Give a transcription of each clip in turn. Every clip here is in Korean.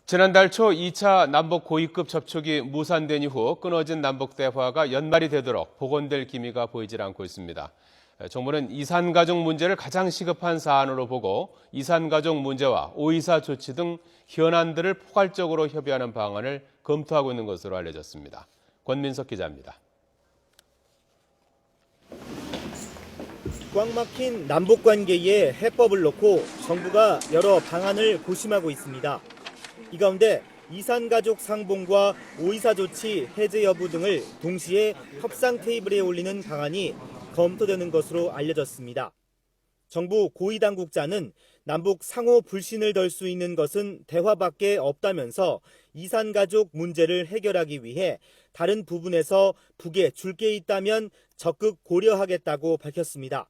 지난달 초 2차 남북 고위급 접촉이 무산된 이후 끊어진 남북 대화가 연말이 되도록 복원될 기미가 보이질 않고 있습니다. 정부는 이산가족 문제를 가장 시급한 사안으로 보고 이산가족 문제와 오이사 조치 등 현안들을 포괄적으로 협의하는 방안을 검토하고 있는 것으로 알려졌습니다. 권민석 기자입니다. 꽉 막힌 남북관계에 해법을 놓고 정부가 여러 방안을 고심하고 있습니다. 이 가운데 이산가족 상봉과 오이사 조치 해제 여부 등을 동시에 협상 테이블에 올리는 방안이 검토되는 것으로 알려졌습니다. 정부 고위당국자는 남북 상호 불신을 덜 수 있는 것은 대화밖에 없다면서 이산가족 문제를 해결하기 위해 다른 부분에서 북에 줄 게 있다면 적극 고려하겠다고 밝혔습니다.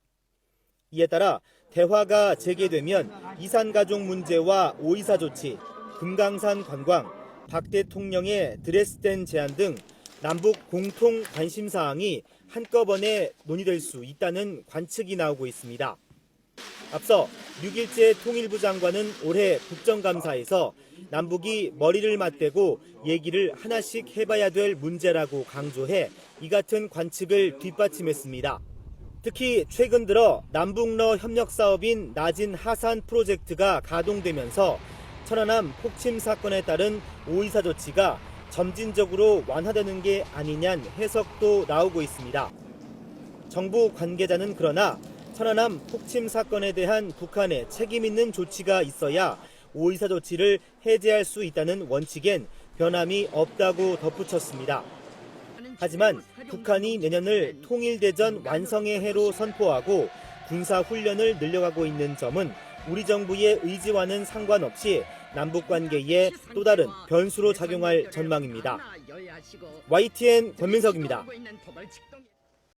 이에 따라 대화가 재개되면 이산가족 문제와 오이사 조치, 금강산 관광, 박 대통령의 드레스덴 제안 등 남북 공통 관심 사항이 한꺼번에 논의될 수 있다는 관측이 나오고 있습니다. 앞서 6일째 통일부 장관은 올해 국정감사에서 남북이 머리를 맞대고 얘기를 하나씩 해봐야 될 문제라고 강조해 이 같은 관측을 뒷받침했습니다. 특히 최근 들어 남북러 협력 사업인 나진 하산 프로젝트가 가동되면서 천안함 폭침 사건에 따른 오이사 조치가 점진적으로 완화되는 게 아니냐는 해석도 나오고 있습니다. 정부 관계자는 그러나 천안함 폭침 사건에 대한 북한의 책임 있는 조치가 있어야 오이사 조치를 해제할 수 있다는 원칙엔 변함이 없다고 덧붙였습니다. 하지만 북한이 내년을 통일대전 완성의 해로 선포하고 군사훈련을 늘려가고 있는 점은 우리 정부의 의지와는 상관없이 남북관계에 또 다른 변수로 작용할 전망입니다. YTN 권민석입니다.